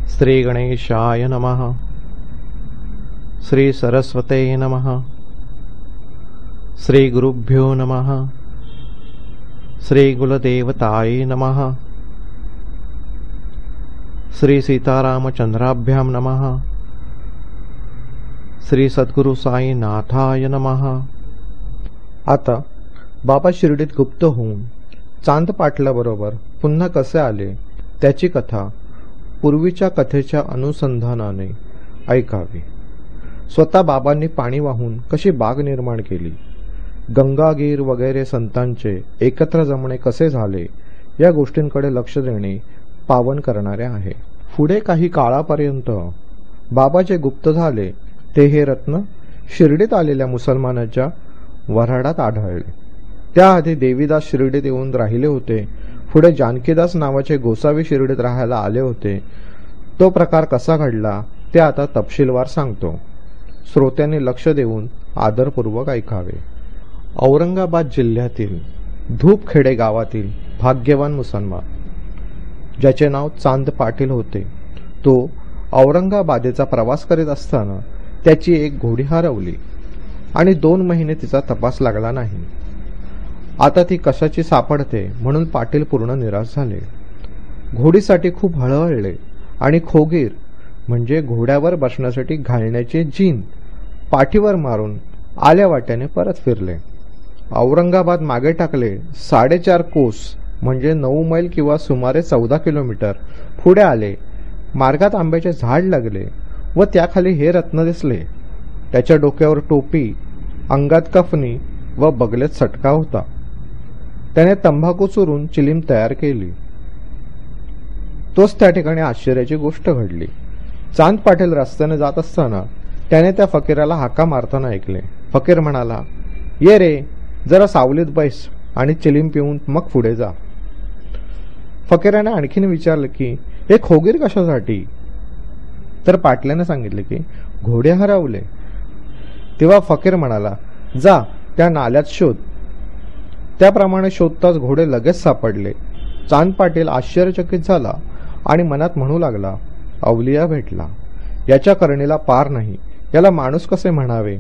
श्री गणेशाय नमः। श्री सरस्वते नमः। श्री गुरुभ्यो नमः। श्री कुलदेवताय नमः। श्री सीतारामचंद्राभ्यां नमः। श्री सद्गुरु साई नाथाय नमः। आता बाबा शिर्डीत गुप्त होऊन चांद पाटलाबरोबर पुन्हा कसे आले त्याची कथा पूर्वीच्या कथेच्या अनुसंधानाने ऐकावी। स्वतः बाबांनी पाणी वाहून कशी बाग निर्माण केली, गंगागीर वगैरे संतांचे एकत्र जमणे कसे झाले या गोष्टींकडे लक्ष देणे पावन करणारे आहे। पुढे काही काळापर्यंत बाबा जे गुप्त झाले ते हे रत्न शिर्डीत आलेल्या मुसलमानाच्या वऱ्हाडात आढळले। त्याआधी देवीदास शिर्डीत येऊन राहिले होते। पुढे जानकीदास नावाचे गोसावी शिर्डीत राहायला आले होते। तो प्रकार कसा घडला ते आता तपशीलवार सांगतो। श्रोत्यांनी लक्ष देऊन आदरपूर्वक ऐकावे। औरंगाबाद जिल्ह्यातील धूपखेडे गावातील भाग्यवान मुसलमान ज्याचे नाव चांद पाटील होते, तो औरंगाबादेचा प्रवास करीत असताना त्याची एक घोडी हरवली आणि 2 महिने तिचा तपास लागला नाही। आता ती कशाची सापडते म्हणून पाटील पूर्ण निराश झाले। घोडीसाठी खूप हळहळले आणि खोगीर म्हणजे घोड्यावर बसण्यासाठी घालण्याचे जीन पाठीवर मारून आल्या वाट्याने परत फिरले। औरंगाबाद मागे टाकले। 4.5 कोस म्हणजे 9 मैल किंवा सुमारे 14 किलोमीटर पुढे आले। मार्गात आंब्याचे झाड लागले व त्याखाली हे रत्न दिसले। त्याच्या डोक्यावर टोपी, अंगात कफनी व बगलेत सटका होता। त्याने तंबाखू चुरून चिलीम तयार केली। तोच त्या ठिकाणी आश्चर्याची गोष्ट घडली। चांद पाटील रस्त्याने जात असताना त्याने त्या फकीराला हाका मारताना ऐकले। फकीर म्हणाला, ये रे, जरा सावलीत बैस आणि चिलीम पिऊन मग पुढे जा। फकीराने आणखीन विचारले की हे खोगीर कशासाठी? तर पाटल्याने सांगितले की घोडे हरवले। तेव्हा फकीर म्हणाला, जा त्या नाल्यात शोध। त्याप्रमाणे शोधताच घोडे लगेच सापडले। चांद पाटील आश्चर्यचकित झाला आणि मनात म्हणू लागला, अवलिया भेटला, याच्या करणीला पार नाही, याला माणूस कसे म्हणावे।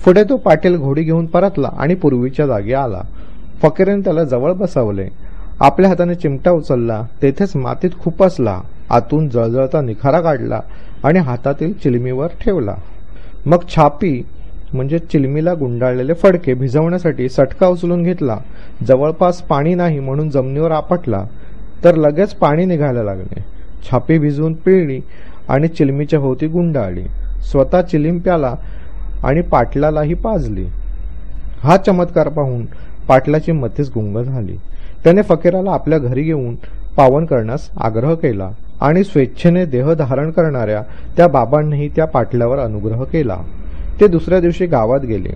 पुढे तो पाटील घोडी घेऊन परतला आणि पूर्वीच्या जागी आला। फकीराने त्याला जवळ बसवले, आपल्या हाताने चिमटा उचलला, तेथेच मातीत खुपसला, आतून जळजळता निखारा काढला आणि हातातील चिलमीवर ठेवला। मग छापी म्हणजे चिलमीला गुंडाळलेले फडके भिजवण्यासाठी सटका उचलून घेतला। जवळपास पाणी नाही म्हणून जमिनीवर आपटला, तर लगेच पाणी निघायला लागले। छापी भिजवून पिळली आणि चिलमीच्या भोवती गुंडाळली। स्वतः चिलीम प्याला आणि पाटलालाही पाजली। हा चमत्कार पाहून पाटलाची मतीच गुंग झाली। त्याने फकीराला आपल्या घरी घेऊन पावन करण्यास आग्रह केला आणि स्वेच्छेने देह धारण करणाऱ्या त्या बाबांनीही त्या पाटलावर अनुग्रह केला। ते दुसऱ्या दिवशी गावात गेले,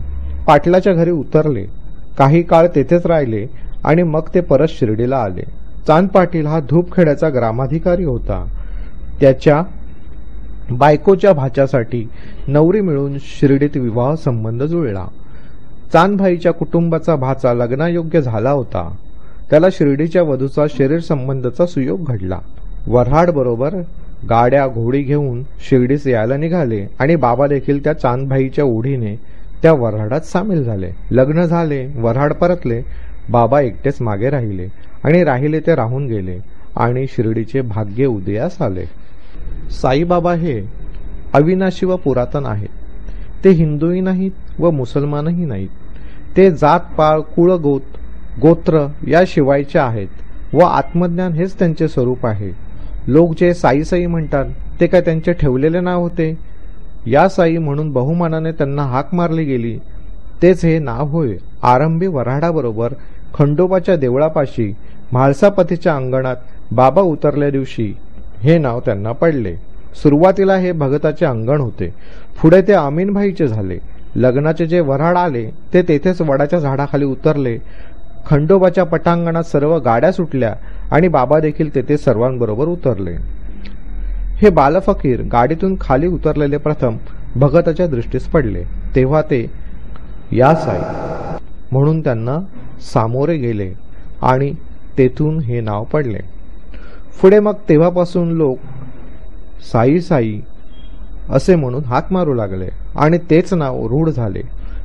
पाटलाच्या घरी उतरले, काही काळ तेथेच राहिले आणि मग ते परत शिर्डीला आले। चांद पाटील हा धूपखेड्याचा ग्रामाधिकारी होता। त्याच्या बायकोच्या भाच्यासाठी नवरी मिळून शिर्डीत विवाह संबंध जुळला। चांदभाईच्या कुटुंबाचा भाचा लग्नायोग्य झाला होता। त्याला शिर्डीच्या वधूचा शरीर संबंधाचा सुयोग घडला। वऱ्हाड बरोबर गाड्या घोडी घेऊन शिर्डीस यायला निघाले आणि बाबा देखील त्या चांदभाईच्या ओढीने त्या वऱ्हाडात सामील झाले। लग्न झाले, वऱ्हाड परतले, बाबा एकटेच मागे राहिले आणि राहिले ते राहून गेले आणि शिर्डीचे भाग्य उदयास आले। साईबाबा हे अविनाशी व पुरातन आहेत। ते हिंदूही नाहीत व मुसलमानही नाहीत। ते जात पाळ कुळ गोत्र या शिवायचे आहेत व आत्मज्ञान हेच त्यांचे स्वरूप आहे। लोक जे साई साई म्हणतात ते काय त्यांचे ठेवलेले नाव होते? या साई म्हणून बहुमानाने त्यांना हाक मारली गेली, तेच हे नाव होय। आरंभी वऱ्हाडाबरोबर खंडोबाच्या देवळापाशी म्हाळसापतीच्या अंगणात बाबा उतरल्या दिवशी हे नाव त्यांना पडले। सुरुवातीला हे भगताचे अंगण होते, पुढे ते अमीनभाईचे झाले। लग्नाचे जे वऱ्हाड आले ते तेथेच वडाच्या झाडाखाली उतरले। खंडोबाच्या पटांगणात सर्व गाड्या सुटल्या आणि बाबा देखील तेथे सर्वांबरोबर उतरले। हे बालफकीर गाडीतून खाली उतरलेले प्रथम भगताच्या दृष्टीस पडले। तेव्हा ते या साई म्हणून त्यांना सामोरे गेले आणि तेथून हे नाव पडले। पुढे मग तेव्हापासून लोक साई साई असे म्हणून हाक मारू लागले आणि तेच नाव रूढ झाले.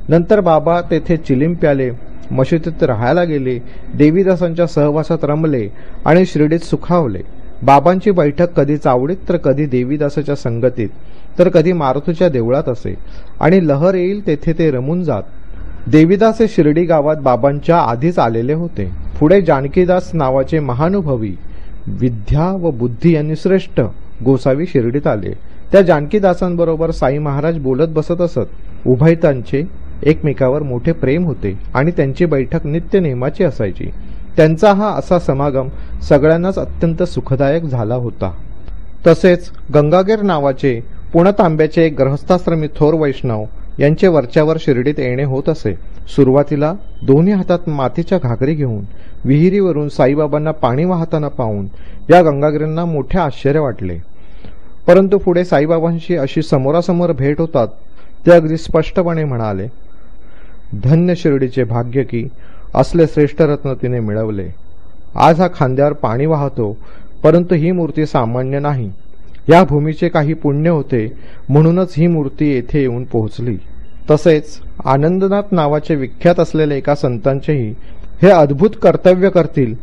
नंतर बाबा तेथे चिलीम प्याले, मशिदीत राहायला गेले, देवीदासांच्या सहवासात रमले आणि शिर्डीत सुखावले. बाबांची बैठक कधी चावडीत तर कधी देवीदासाच्या संगतीत तर कधी मारुतीच्या देवळात असे आणि लहर येईल तेथे ते रमून जात. देवीदास हे शिर्डी गावात बाबांच्या आधीच आलेले होते. पुढे जानकीदास नावाचे महानुभवी विद्या व बुद्धी यांनी श्रेष्ठ गोसावी शिर्डीत आले. त्या जानकीदासांबरोबर साई महाराज बोलत बसत असत. उभयतांचे एकमेकावर मोठे प्रेम होते आणि त्यांची बैठक नित्य नेमाची असायची. त्यांचा हा असा समागम सगळ्यांनाच अत्यंत सुखदायक झाला होता. तसेच गंगागीर नावाचे पुणतांब्याचे एक ग्रहस्थाश्रमी थोर वैष्णव यांचे वरच्यावर शिर्डीत येणे होत असे. सुरुवातीला दोन्ही हातात मातीच्या घागरी घेऊन विहिरीवरून साईबाबांना पाणी वाहताना पाहून या गंगागिरींना मोठे आश्चर्य वाटले. परंतु पुढे साईबाबांशी अशी समोरासमोर भेट होतात ते अगदी स्पष्टपणे म्हणाले, धन्य शिर्डीचे भाग्य की असले श्रेष्ठ रत्न तिने मिळवले. आज हा खांद्यावर पाणी वाहतो, परंतु ही मूर्ती सामान्य नाही. या भूमीचे काही पुण्य होते म्हणूनच ही मूर्ती येथे येऊन पोहोचली. तसेच आनंदनाथ नावाचे विख्यात असलेले एका संतांचेही हे अद्भुत कर्तव्य करतील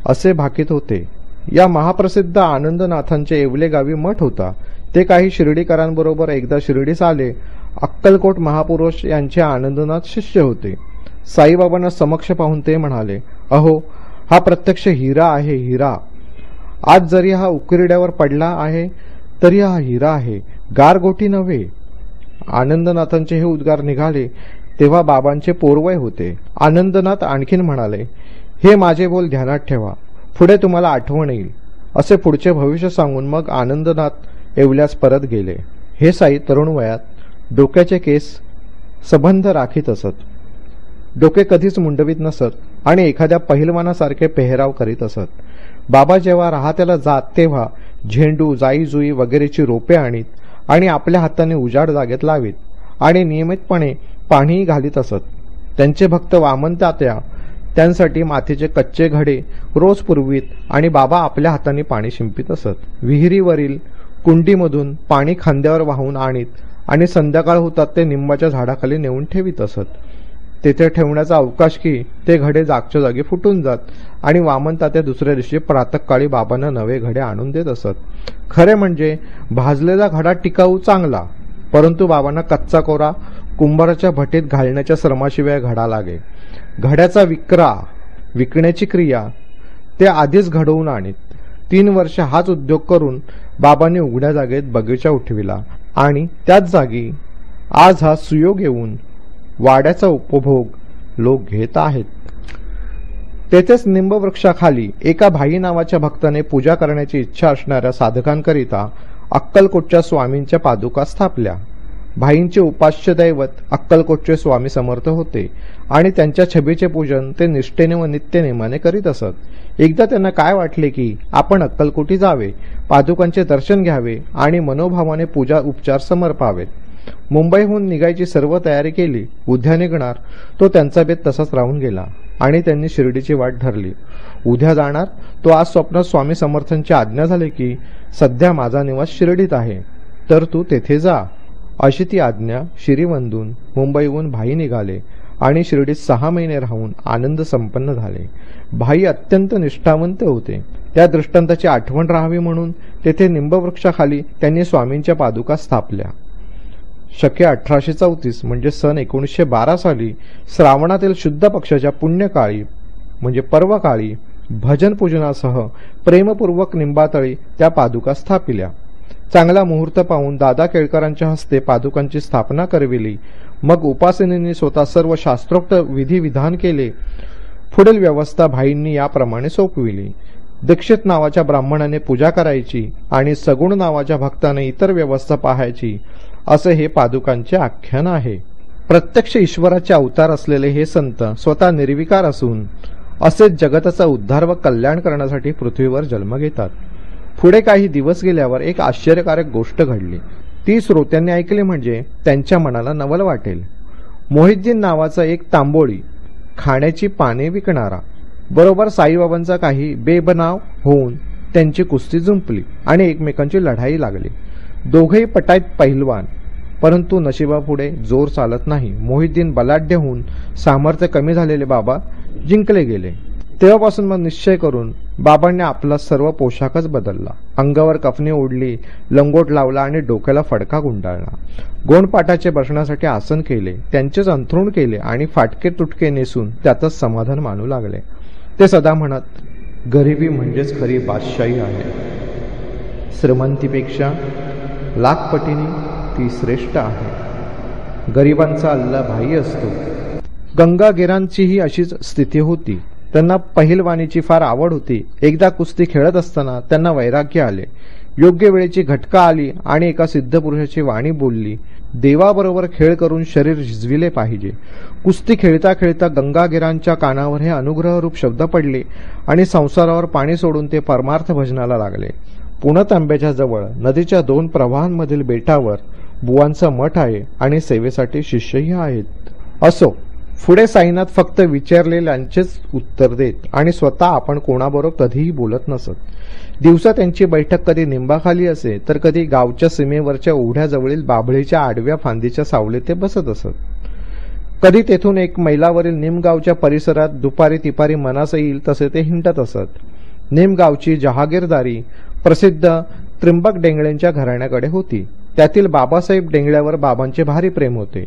असे भाकीत होते. या महाप्रसिद्ध आनंदनाथांचे येवले गावी मठ होता. ते काही शिर्डीकरांबरोबर एकदा शिर्डीस आले. अक्कलकोट महापुरुष यांचे आनंदनाथ शिष्य होते. साईबाबांना समक्ष पाहून ते म्हणाले, अहो, हा प्रत्यक्ष हिरा आहे, हिरा. आज जरी हा उकिरड्यावर पडला आहे तरी हा हिरा आहे, गारगोटी नव्हे. आनंदनाथांचे हे उद्गार निघाले तेव्हा बाबांचे पोरवय होते. आनंदनाथ आणखीन म्हणाले, हे माझे बोल ध्यानात ठेवा, पुढे तुम्हाला आठवण येईल. असे पुढचे भविष्य सांगून मग आनंदनाथ येवल्यास परत गेले. हे साई तरुण वयात डोक्याचे केस सबंध राखीत असत. डोके कधीच मुंडवीत नसत आणि एखाद्या पहिलवानासारखे पेहराव करीत असत. बाबा जेव्हा राहत्याला जात तेव्हा झेंडू, जाईजुई वगैरेची रोपे आणीत आणि आपल्या हाताने उजाड जागेत लावीत आणि नियमितपणे पाणीही घालीत असत. त्यांचे भक्त वामन तात्या त्यांसाठी मातीचे कच्चे घडे रोज पुरवीत आणि बाबा आपल्या हाताने पाणी शिंपीत असत. विहिरीवरील कुंडीमधून पाणी खांद्यावर वाहून आणीत आणि संध्याकाळ होतात ते निंबाच्या झाडाखाली नेऊन ठेवीत असत. तेथे ठेवण्याचा अवकाश की ते घडे जागच्या जागी फुटून जात आणि वामन तात्या दुसऱ्या दिवशी प्रातःकाळी बाबांना नवे घडे आणून देत असत. खरे म्हणजे भाजलेला घडा टिकाऊ चांगला, परंतु बाबांना कच्चा कोरा कुंभाराच्या भट्टीत घालण्याच्या श्रमाशिवाय घडा लागे. घड्याचा विकण्याची क्रिया ते आधीच घडवून आणीत. 3 वर्ष हाच उद्योग करून बाबांनी उघड्या जागेत बगीचा उठविला आणि त्याच जागी आज हा सुयोग येऊन वाड्याचा उपभोग लोक घेत आहेत. तेथेच निंबवृक्षाखाली एका भाई नावाच्या भक्ताने पूजा करण्याची इच्छा असणाऱ्या साधकांकरिता अक्कलकोटच्या स्वामींच्या पादुका स्थापल्या. भाईंचे उपास्य दैवत अक्कलकोटचे स्वामी समर्थ होते आणि त्यांच्या छबीचे पूजन ते निष्ठेने व नित्यनेमाने करीत असत. एकदा त्यांना काय वाटले की आपण अक्कलकोटी जावे, पादुकांचे दर्शन घ्यावे आणि मनोभावाने पूजा उपचार समर्पावेत. मुंबईहून निघायची सर्व तयारी केली. उद्या निघणार तो त्यांचा बेत तसाच राहून गेला आणि त्यांनी शिर्डीची वाट धरली. उद्या जाणार तो आज स्वप्नात स्वामी समर्थांची आज्ञा झाली की सध्या माझा निवास शिर्डीत आहे, तर तू तेथे जा. अशी ती आज्ञा शिरीवंदून मुंबईहून भाई निघाले आणि शिर्डीत 6 महिने राहून आनंद संपन्न झाले. भाई अत्यंत निष्ठावंत होते. त्या दृष्टांताची आठवण राहावी म्हणून तेथे निंबवृक्षाखाली त्यांनी स्वामींच्या पादुका स्थापल्या. शके 1834 म्हणजे सन 1912 साली श्रावणातील शुद्ध पक्षाच्या पुण्यकाळी म्हणजे पर्वकाळी भजन पूजनासह प्रेमपूर्वक निंबातळी त्या पादुका स्थापिल्या. चांगला मुहूर्त पाहून दादा केळकरांच्या हस्ते पादुकांची स्थापना करविली. मग उपासनेनी स्वतः सर्व शास्त्रोक्त विधिविधान केले. पुढील व्यवस्था भाईंनी याप्रमाणे सोपविली. दीक्षित नावाच्या ब्राह्मणाने पूजा करायची आणि सगुण नावाच्या भक्ताने इतर व्यवस्था पाहायची, असे हे पादुकांचे आख्यान आहे. प्रत्यक्ष ईश्वराचे अवतार असलेले हे संत स्वतः निर्विकार असून असेच जगताचा उद्धार व कल्याण करण्यासाठी पृथ्वीवर जन्म घेतात. पुढे काही दिवस गेल्यावर एक आश्चर्यकारक गोष्ट घडली. ती श्रोत्यांनी ऐकली म्हणजे त्यांच्या मनाला नवल वाटेल. मोहिद्दीन नावाचा एक तांबोळी खाण्याची पाने विकणारा बरोबर साईबाबांचा काही बेबनाव होऊन त्यांची कुस्ती जुंपली आणि एकमेकांची लढाई लागली. दोघेही पटाईत पहिलवान, परंतु नशिबापुढे जोर चालत नाही. मोहिद्दीन बलाढ्य होऊन सामर्थ्य कमी झालेले बाबा जिंकले गेले. तेव्हापासून मग निश्चय करून बाबांनी आपला सर्व पोशाखच बदलला. अंगावर कफनी ओढली, लंगोट लावला आणि डोक्याला फडका गुंडाळला. गोंडपाटाचे बसण्यासाठी आसन केले, त्यांचेच अंथरूण केले आणि फाटके तुटके नेसून त्यातच समाधान मानू लागले. ते सदा म्हणत, गरिबी म्हणजेच खरी बादशाही आहे. श्रीमंतीपेक्षा लाखपटीने ती श्रेष्ठ आहे. गरिबांचा अल्ला भाई असतो. गंगागिरांचीही अशीच स्थिती होती. त्यांना पहिलवानीची फार आवड होती. एकदा कुस्ती खेळत असताना त्यांना वैराग्य आले. योग्य वेळेची घटका आली आणि एका सिद्ध पुरुषाची वाणी बोलली, देवाबरोबर खेळ करून शरीर झिजविले पाहिजे. कुस्ती खेळता खेळता गंगागिरांच्या कानावर हे अनुग्रहरूप शब्द पडले आणि संसारावर पाणी सोडून ते परमार्थ भजनाला लागले. पुणतांब्याच्या जवळ नदीच्या 2 प्रवाहांमधील बेटावर बुवांचा मठ आहे आणि सेवेसाठी शिष्यही आहेत. असो, पुढे साईनाथ फक्त विचारलेल्यांचेच उत्तर देत आणि स्वतः आपण कोणाबरोबर कधीही बोलत नसत. दिवसा त्यांची बैठक कधी निंबाखाली असे तर कधी गावच्या सीमेवरच्या ओढ्याजवळील बाभळीच्या आडव्या फांदीच्या सावलीत ते बसत असत. कधी तेथून एक मैलावरील निमगावच्या परिसरात दुपारी तिपारी मनास येईल तसे ते हिंडत असत. निमगावची जहागीरदारी प्रसिद्ध त्रिंबक डेंगळेंच्या घराण्याकडे होती. त्यातील बाबासाहेब डेंगळ्यावर बाबांचे भारी प्रेम होते.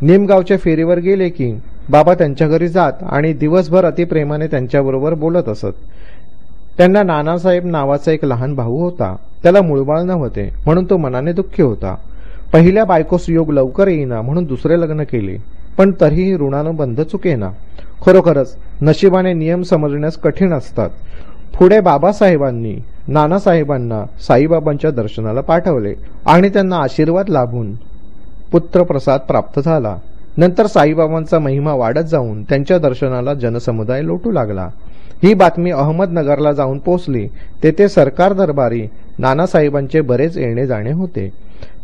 निमगावच्या फेरीवर गेले की बाबा त्यांच्या घरी जात आणि दिवसभर अतिप्रेमाने त्यांच्याबरोबर बोलत असत. त्यांना नानासाहेब नावाचा एक लहान भाऊ होता. त्याला मूळबाळ नव्हते म्हणून तो मनाने दुःखी होता. पहिल्या बायकोस योग लवकर येईना म्हणून दुसरे लग्न केले, पण तरीही ऋणानं बंध चुकेना. खरोखरच नशिबाने नियम समजण्यास कठीण असतात. पुढे बाबासाहेबांनी नानासाहेबांना साईबाबांच्या दर्शनाला पाठवले आणि त्यांना आशीर्वाद लाभून पुत्रप्रसाद प्राप्त झाला. नंतर साईबाबांचा महिमा वाढत जाऊन त्यांच्या दर्शनाला जनसमुदाय लोटू लागला. ही बातमी अहमदनगरला जाऊन पोचली. तेथे सरकार दरबारी नानासाहेबांचे बरेच येणे जाणे होते.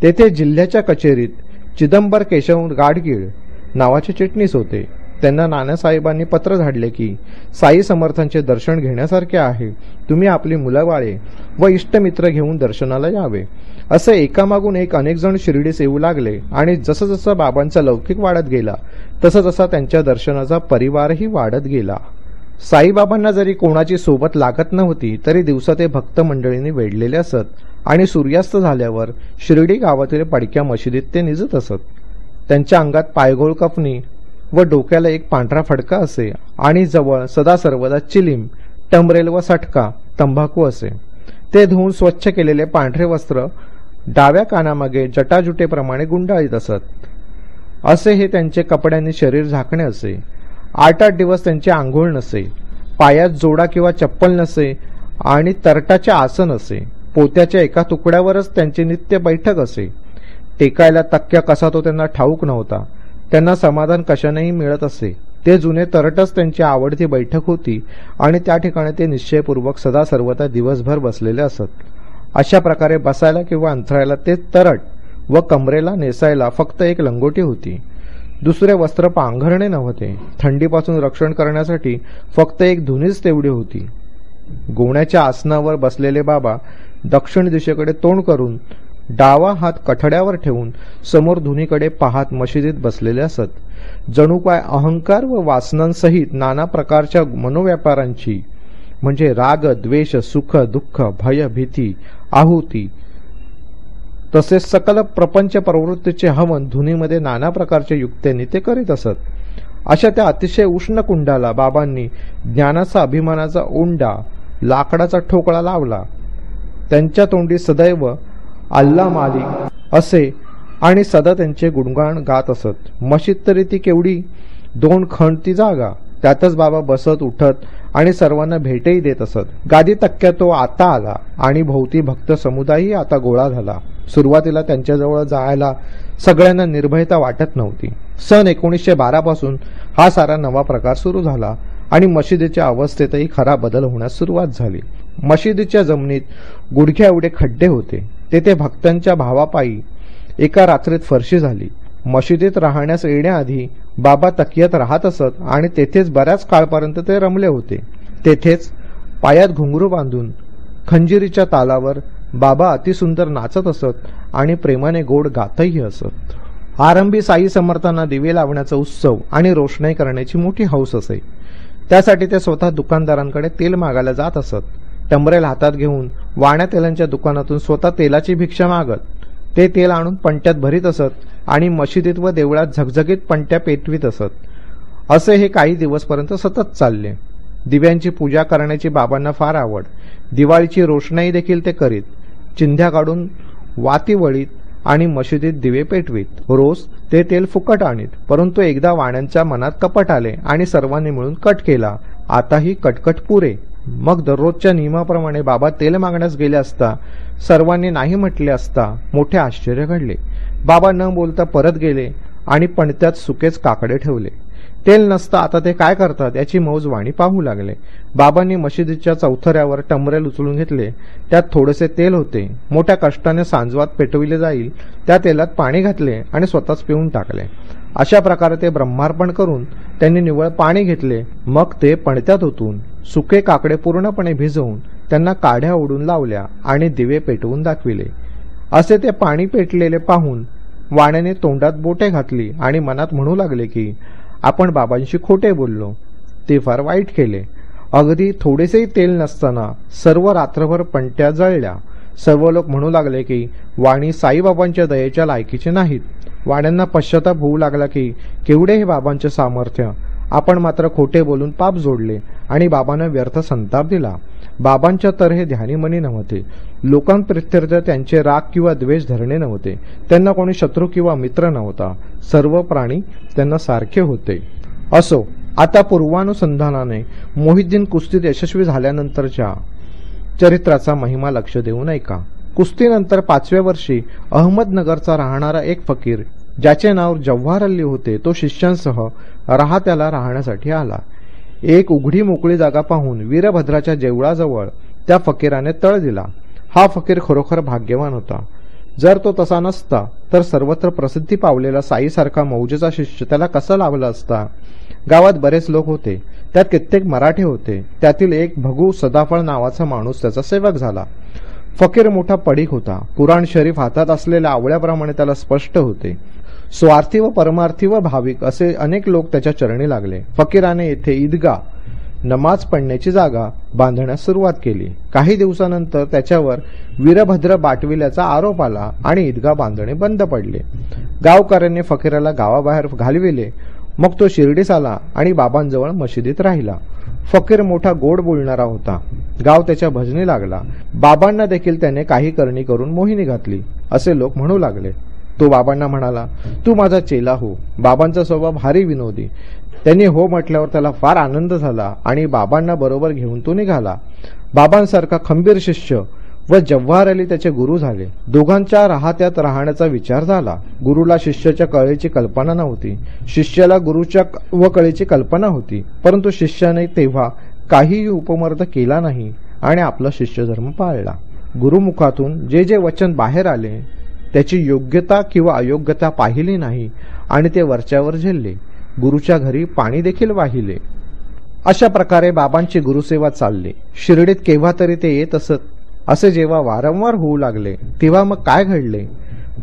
तेथे जिल्ह्याच्या कचेरीत चिदंबर केशव गाडगीळ नावाचे चिटणीस होते. त्यांना नानासाहेबांनी पत्र धाडले की साई समर्थांचे दर्शन घेण्यासारखे आहे. तुम्ही आपली मुलंबाळे व इष्टमित्र घेऊन दर्शनाला यावे. असे एकामागून एक अनेक जण शिर्डीस येऊ लागले आणि जसं जसं बाबांचा लौकिक वाढत गेला तसा तसा त्यांच्या दर्शनाचा परिवारही वाढत गेला. साईबाबांना जरी कोणाची सोबत लागत नव्हती तरी दिवसा ते भक्त मंडळींनी वेढलेले असत आणि सूर्यास्त झाल्यावर शिर्डी गावातील पडक्या मशिदीत ते निजत असत. त्यांच्या अंगात पायघोळ कफनी व डोक्याला एक पांढरा फडका असे आणि जवळ सदा सर्वदा चिलीम, टमरेल व सटका तंबाखू असे. ते धुवून स्वच्छ केलेले पांढरे वस्त्र डाव्या कानामागे जटाजुटेप्रमाणे गुंडाळीत असत. असे हे त्यांचे कपड्यांनी शरीर झाकणे असे. 8-8 दिवस त्यांची आंघोळ नसे. पायात जोडा किंवा चप्पल नसे आणि तरटाचे आसन असे. पोत्याच्या एका तुकड्यावरच त्यांची नित्य बैठक असे. टेकायला तक्क्या कसा तो त्यांना ठाऊक नव्हता. त्यांना समाधान कशानेही मिळत असे. ते जुने तरटच त्यांची आवडती बैठक होती आणि त्या ठिकाणी ते निश्चयपूर्वक सदा सर्वदा दिवसभर बसलेले असत. अशा प्रकारे बसायला किंवा अंथरायला ते तरट व कमरेला नेसायला फक्त एक लंगोटी होती. दुसरे वस्त्र पांघरणे नव्हते. थंडीपासून रक्षण करण्यासाठी फक्त एक धुनीच तेवढी होती. गोण्याच्या आसनावर बसलेले बाबा दक्षिण दिशेकडे तोंड करून डावा हात कठड्यावर ठेवून समोर धुनीकडे पाहत मशिदीत बसलेले असत. जणू काय अहंकार व वासनांसहित नाना प्रकारच्या मनोव्यापारांची म्हणजे राग, द्वेष, सुख, दुःख, भय, भीती, आहुती तसेच सकल प्रपंच प्रवृत्तीचे हवन धुनीमध्ये नाना प्रकारच्या युक्त्यांनी ते करीत असत. अशा त्या अतिशय उष्ण कुंडाला बाबांनी ज्ञानाचा अभिमानाचा ओंडा लाकडाचा ठोकळा लावला. त्यांच्या तोंडी सदैव अल्ला मालिक असे आणि सदा त्यांचे गुणगान गात असत. मशीद तरी ती केवढी 2 खंड ती जागा. त्यातच बाबा बसत उठत आणि सर्वांना भेटही देत असत. गादी तक्क्या तो आता आला आणि भोवती भक्त समुदायही आता गोळा झाला. सुरुवातीला त्यांच्याजवळ जायला सगळ्यांना निर्भयता वाटत नव्हती. सन 1912 पासून हा सारा नवा प्रकार सुरू झाला आणि मशिदीच्या अवस्थेतही खरा बदल होण्यास सुरुवात झाली. मशिदीच्या जमिनीत गुडघ्या एवढे खड्डे होते. तेथे भक्तांच्या भावापायी एका रात्रीत फरशी झाली. मशिदीत राहण्यास येण्याआधी बाबा तकियात राहत असत आणि तेथेच बऱ्याच काळपर्यंत ते रमले होते. तेथेच पायात घुंगरू बांधून खंजिरीच्या तालावर बाबा अतिसुंदर नाचत असत आणि प्रेमाने गोड गातही असत. आरंभी साई समर्थांना दिवे लावण्याचा उत्सव आणि रोषणाई करण्याची मोठी हौस असे. त्यासाठी ते स्वतः दुकानदारांकडे तेल मागायला जात असत. टंबरेल हातात घेऊन वाण्या तेलांच्या दुकानातून स्वतः तेलाची भिक्षा मागत ते तेल आणून पंट्यात भरीत असत आणि मशिदीत व देवळात झगझगीत पंट्या पेटवीत असत. असे हे काही दिवसपर्यंत सतत चालले. दिव्यांची पूजा करण्याची बाबांना फार आवड. दिवाळीची रोषणाई देखील ते करीत. चिंध्या काढून वाती वळीत आणि मशिदीत दिवे पेटवीत. रोज ते तेल फुकट आणीत. परंतु एकदा वाण्यांच्या मनात कपट आले आणि सर्वांनी मिळून कट केला. आताही कटकट पुरे. मग दररोजच्या नियमाप्रमाणे बाबा तेल मागण्यास गेले असता सर्वांनी नाही म्हटले असता मोठे आश्चर्य घडले. बाबा न बोलता परत गेले आणि पणत्यात सुकेच काकडे ठेवले. तेल नसता आता ते काय करतात याची मौज वाणी पाहू लागले. बाबांनी मशिदीच्या चौथऱ्यावर टंबरेल उचलून घेतले. त्यात थोडेसे तेल होते. मोठ्या कष्टाने सांजवात पेटविले जाईल त्या तेलात पाणी घातले आणि स्वतःच पिऊन टाकले. अशा प्रकारे ते ब्रह्मार्पण करून त्यांनी निव्वळ पाणी घेतले. मग ते पणत्यात ओतून सुके काकडे पूर्णपणे भिजवून त्यांना काढ्या ओढून लावल्या आणि दिवे पेटवून दाखविले. असे ते पाणी पेटलेले पाहून वाण्याने तोंडात बोटे घातली आणि मनात म्हणू लागले की आपण बाबांशी खोटे बोललो. ते फार वाईट केले. अगदी थोडेसेही तेल नसताना सर्व रात्रभर पणत्या जळल्या. सर्व लोक म्हणू लागले की वाणी साईबाबांच्या दयेच्या लायकीचे नाहीत. वाण्यांना पश्चाताप होऊ लागला की केवढे हे बाबांचे सामर्थ्य. आपण मात्र खोटे बोलून पाप जोडले आणि बाबांना व्यर्थ संताप दिला. बाबांच्या तर हे ध्यानीमनी नव्हते. लोकांप्रित्यर्थ त्यांचे राग किंवा द्वेष धरणे नव्हते. त्यांना कोणी शत्रू किंवा मित्र नव्हता. सर्व प्राणी त्यांना सारखे होते. असो, आता पूर्वानुसंधानाने मोहिद्दीन कुस्तीत यशस्वी झाल्यानंतरच्या चरित्राचा महिमा लक्ष देऊन ऐका. कुस्तीनंतर 5व्या वर्षी अहमदनगरचा राहणारा एक फकीर ज्याचे नाव जव्हार अल्ली होते तो शिष्यांसह राहत्याला राहण्यासाठी आला. एक उघडी मोकळी जागा पाहून वीरभद्राच्या जेवळाजवळ त्या फकीराने तळ दिला. हा फकीर खरोखर भाग्यवान होता. जर तो तसा नसता तर सर्वत्र प्रसिद्धी पावलेला साईसारखा मौजेचा शिष्य त्याला कसा लाभला असता. गावात बरेच लोक होते. त्यात कित्येक मराठी होते. त्यातील एक भगू सदाफळ नावाचा माणूस त्याचा सेवक झाला. फकीर मोठा पडीक होता. कुराण शरीफ हातात असलेल्या आवळ्याप्रमाणे त्याला स्पष्ट होते. स्वार्थी व परमार्थी व भाविक असे अनेक लोक त्याच्या चरणी लागले. फकीराने येथे ईदगा नमाज पडण्याची जागा बांधण्यास सुरुवात केली. काही दिवसानंतर त्याच्यावर वीरभद्र बाटविल्याचा आरोप आला आणि ईदगा बांधणे बंद पडले. गावकऱ्यांनी फकीराला गावाबाहेर घालविले. मग तो शिर्डीस आला आणि बाबांजवळ मशिदीत राहिला. फकीर मोठा गोड बोलणारा होता. गाव त्याच्या भजनी लागला. बाबांना देखील त्याने काही करणी करून मोहिनी घातली असे लोक म्हणू लागले. तो बाबांना म्हणाला, तू माझा चेला हो. बाबांचा स्वभाव भारी विनोदी. त्यांनी हो म्हटल्यावर त्याला फार आनंद झाला आणि बाबांना बरोबर घेऊन तो निघाला. बाबांसारखा खंबीर शिष्य व जव्हार अली त्याचे गुरु झाले. दोघांच्या राहत्यात राहण्याचा विचार झाला. गुरुला शिष्याच्या कळेची कल्पना नव्हती. शिष्याला गुरुच्या व कळेची कल्पना होती. परंतु शिष्याने तेव्हा काहीही उपमर्द केला नाही आणि आपला शिष्य धर्म पाळला. गुरुमुखातून जे जे वचन बाहेर आले त्याची योग्यता किंवा अयोग्यता पाहिली नाही आणि ते वरच्यावर झेलले. गुरुच्या घरी पाणी देखील वाहिले. अशा प्रकारे बाबांची गुरुसेवा चालली. शिर्डीत केव्हा तरी ते येत असत. असे जेव्हा वारंवार होऊ लागले तेव्हा मग काय घडले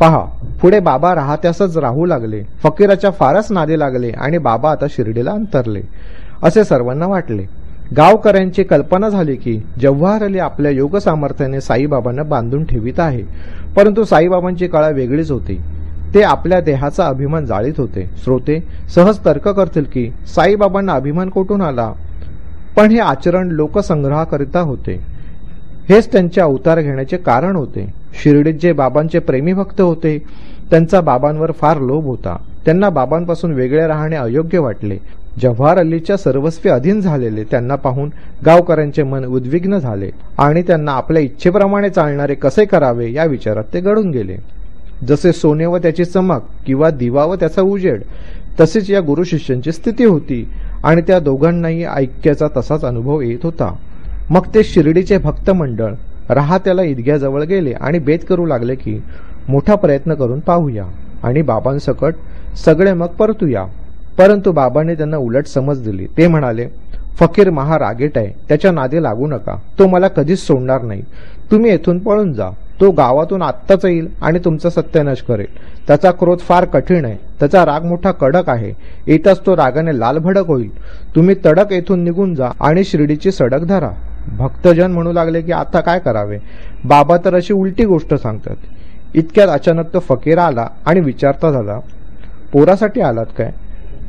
पहा. पुढे बाबा राहत्यासच राहू लागले. फकीराच्या फारच नादी लागले आणि बाबा आता शिर्डीला अंतरले असे सर्वांना वाटले. गावकऱ्यांची कल्पना झाली की जव्हार अली आपल्या योग सामर्थ्याने साईबाबांना बांधून ठेवित आहे. परंतु साईबाबांची कळा वेगळीच होती. ते आपल्या देहाचा अभिमान जाळीत होते. श्रोते सहज तर्क करतील की साईबाबांना अभिमान कोठून आला. पण हे आचरण लोकसंग्रहाकरिता होते. हेच त्यांचे अवतार घेण्याचे कारण होते. शिर्डीत जे बाबांचे प्रेमी भक्त होते त्यांचा बाबांवर फार लोभ होता. त्यांना बाबांपासून वेगळे राहणे अयोग्य वाटले. जव्हार अल्लीच्या सर्वस्वी अधीन झालेले त्यांना पाहून गावकऱ्यांचे मन उद्विग्न झाले आणि त्यांना आपल्या इच्छेप्रमाणे चालणारे कसे करावे या विचारात ते गढून गेले. जसे सोने व त्याची चमक किंवा दिवा व त्याचा उजेड तसेच या गुरु शिष्यांची स्थिती होती आणि त्या दोघांनाही ऐक्याचा तसाच अनुभव येत होता. मग ते शिर्डीचे भक्त मंडळ राहत्याला ईदग्याजवळ गेले आणि बेत करू लागले की मोठा प्रयत्न करून पाहूया आणि बाबांसकट सगळे मग परतूया. परंतु बाबांनी त्यांना उलट समज दिली. ते म्हणाले, फकीर महारागीट आहे, त्याच्या नादी लागू नका, तो मला कधीच सोडणार नाही. तुम्ही येथून पळून जा, तो गावातून आत्ताच येईल आणि तुमचा सत्यानाश करेल. त्याचा क्रोध फार कठीण आहे, त्याचा राग मोठा कडक आहे. येताच तो रागाने लालभडक होईल. तुम्ही तडक येथून निघून जा आणि शिर्डीची सडक धरा. भक्तजन म्हणू लागले की आता काय करावे, बाबा तर अशी उलटी गोष्ट सांगतात. इतक्यात अचानक तो फकीर आला आणि विचारता झाला, पोरासाठी आलात काय?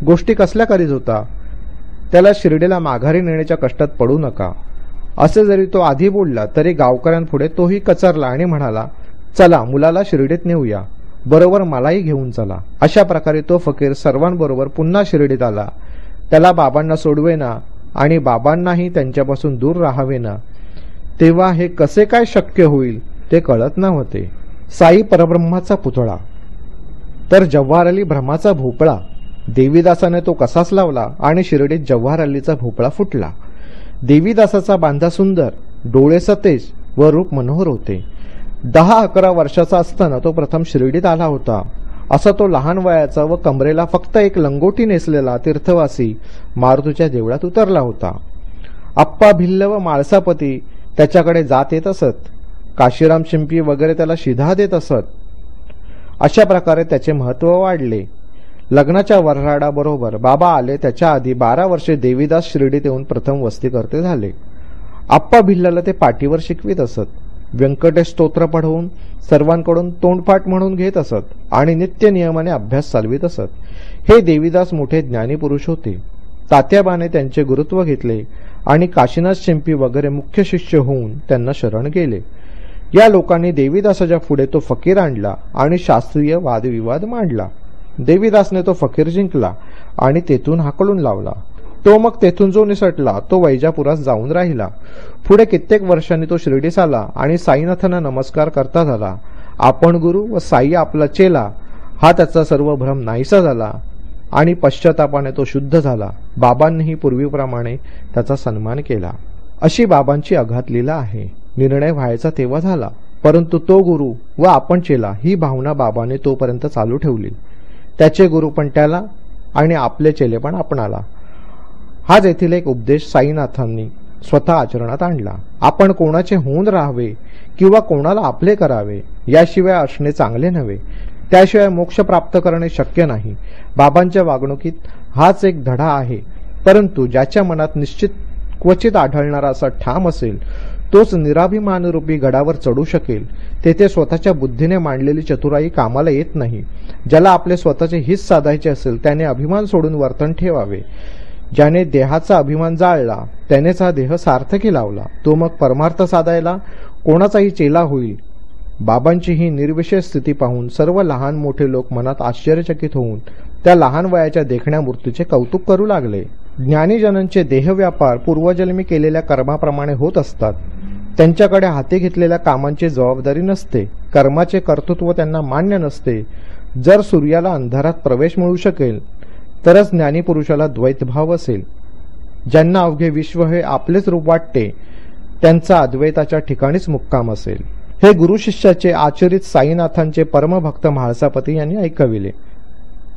गोष्टी कसल्या करीत होता? त्याला शिर्डीला माघारी नेण्याच्या कष्टात पडू नका. असे जरी तो आधी बोलला तरी गावकऱ्यांपुढे तोही कचरला आणि म्हणाला, चला मुलाला शिर्डीत नेऊया, बरोबर मलाही घेऊन चला. अशा प्रकारे तो फकीर सर्वांबरोबर पुन्हा शिर्डीत आला. त्याला बाबांना सोडवेना आणि बाबांनाही त्यांच्यापासून दूर राहावेना. तेव्हा हे कसे काय शक्य होईल ते कळत नव्हते. साई परब्रह्माचा पुतळा तर जव्हार अली भ्रमाचा भोपळा. देवीदासाने तो कसाच लावला आणि शिर्डीत जव्हार अलीचा भोपळा फुटला. देवीदासाचा बांधा सुंदर, डोळे सतेज व रूप मनोहर होते. 10-11 वर्षाचा असताना तो प्रथम शिर्डीत आला होता. असा तो लहान वयाचा व कमरेला फक्त एक लंगोटी नेसलेला तीर्थवासी मारुतीच्या देवळात उतरला होता. आप्पा भिल्ल व माळसापती त्याच्याकडे जात येत असत. काशीराम शिंपी वगैरे त्याला शिधा देत असत. अशा प्रकारे त्याचे महत्व वाढले. लग्नाच्या वऱ्हाडाबरोबर बाबा आले त्याच्या आधी 12 वर्षे देवीदास शिर्डीत येऊन प्रथम वस्तीकर्ते झाले. आप्पा भिल्लाला ते पाटीवर शिकवित असत. व्यंकटेश स्तोत्र पढवून सर्वांकडून तोंडपाठ म्हणून घेत असत आणि नित्य नियमाने अभ्यास चालवित असत. हे देवीदास मोठे ज्ञानी पुरुष होते. तात्याबाने त्यांचे गुरुत्व घेतले आणि काशीनाथ शिंपी वगैरे मुख्य शिष्य होऊन त्यांना शरण गेले. या लोकांनी देवीदासाच्या पुढे तो फकीर आणला आणि शास्त्रीय वादविवाद मांडला. देवीदासने तो फकीर जिंकला आणि तेथून हाकलून लावला. तो मग तेथून जो निसटला तो वैजापुरात जाऊन राहिला. पुढे कित्येक वर्षांनी तो शिर्डीस आला आणि साईनाथांना नमस्कार करता झाला. आपण गुरु व साई आपला चेला हा त्याचा सर्व भ्रम नाहीसा झाला आणि पश्चातापाने तो शुद्ध झाला. बाबांनीही पूर्वीप्रमाणे त्याचा सन्मान केला. अशी बाबांची अघात लीला आहे. निर्णय व्हायचा तेव्हा झाला, परंतु तो गुरु व आपण चेला ही भावना बाबाने तोपर्यंत चालू ठेवली. त्याचे गुरु पण त्याला आणि आपले चेले पण आपणाला. हाच येथील एक उपदेश साईनाथांनी स्वतः आचरणात आणला. आपण कोणाचे होऊन राहावे किंवा कोणाला आपले करावे याशिवाय असणे चांगले नव्हे. त्याशिवाय मोक्ष प्राप्त करणे शक्य नाही. बाबांच्या वागणुकीत हाच एक धडा आहे. परंतु ज्याच्या मनात निश्चित क्वचित आढळणारा असा ठाम असेल तोच निराभिमानरूपी गडावर चढू शकेल. तेथे स्वतःच्या बुद्धीने मांडलेली चतुराई कामाला येत नाही. ज्याला आपले स्वतःचे हित साधायचे असेल त्याने अभिमान सोडून वर्तन ठेवावे. ज्याने देहाचा अभिमान जाळला त्यानेच हा देह सार्थकी लावला. तो मग परमार्थ साधायला कोणाचाही चेला होईल. बाबांची ही निर्विशेष स्थिती पाहून सर्व लहान मोठे लोक मनात आश्चर्यचकित होऊन त्या लहान वयाच्या देखण्या मूर्तीचे कौतुक करू लागले. ज्ञानीजनांचे देहव्यापार पूर्वजन्मी केलेल्या कर्माप्रमाणे होत असतात. त्यांच्याकडे हाती घेतलेल्या कामांची जबाबदारी नसते. कर्माचे कर्तृत्व त्यांना मान्य नसते. जर सूर्याला अंधारात प्रवेश मिळू शकेल तरच ज्ञानी पुरुषाला द्वैतभाव असेल. ज्यांना अवघे विश्व हे आपलेच रूप वाटते त्यांचा अद्वैताच्या ठिकाणीच मुक्काम असेल. हे गुरु शिष्याचे आचरित साईनाथांचे परमभक्त म्हाळसापती यांनी ऐकविले.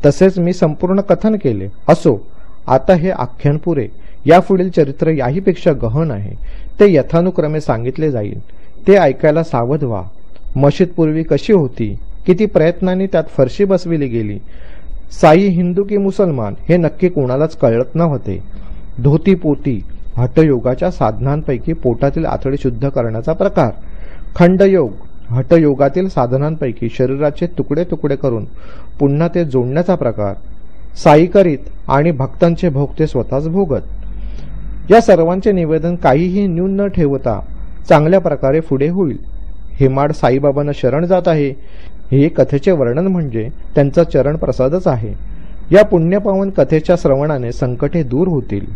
तसेच मी संपूर्ण कथन केले. असो, आता हे आख्यान पुरे. यापुढील चरित्र याहीपेक्षा गहन आहे. ते यथानुक्रमे सांगितले जाईल. ते ऐकायला सावध व्हा. मशीद पूर्वी कशी होती, किती प्रयत्नांनी त्यात फरशी बसविली गेली. साई हिंदू की मुसलमान हे नक्की कोणालाच कळत नव्हते. धोती पोती हठयोगाच्या साधनांपैकी पोटातील आतडी शुद्ध करण्याचा प्रकार, खंडयोग हठयोगातील साधनांपैकी शरीराचे तुकडे तुकडे करून पुन्हा ते जोडण्याचा प्रकार, साई करीत आणि भक्तांचे भोग ते स्वतःच भोगत. या सर्वांचे निवेदन काहीही न्यून न ठेवता चांगल्या प्रकारे पुढे होईल. हेमाड साईबाबांना शरण जात आहे हे कथेचे वर्णन म्हणजे त्यांचा चरण प्रसादच आहे. या पुण्यपावन कथेच्या श्रवणाने संकटे दूर होतील.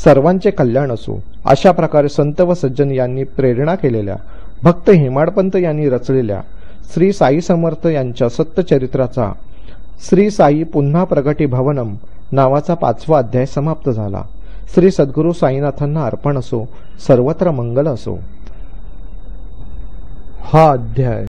सर्वांचे कल्याण असो. अशा प्रकारे संत व सज्जन यांनी प्रेरणा केलेल्या, भक्त हेमाडपंत यांनी रचलेल्या श्री साई समर्थ यांच्या सत्यचरित्राचा श्री साई पुन्हा प्रगटी भवनम नावाचा 5वा अध्याय समाप्त झाला. श्री सद्गुरू साईनाथांना अर्पण असो. सर्वत्र मंगल असो. हा अध्याय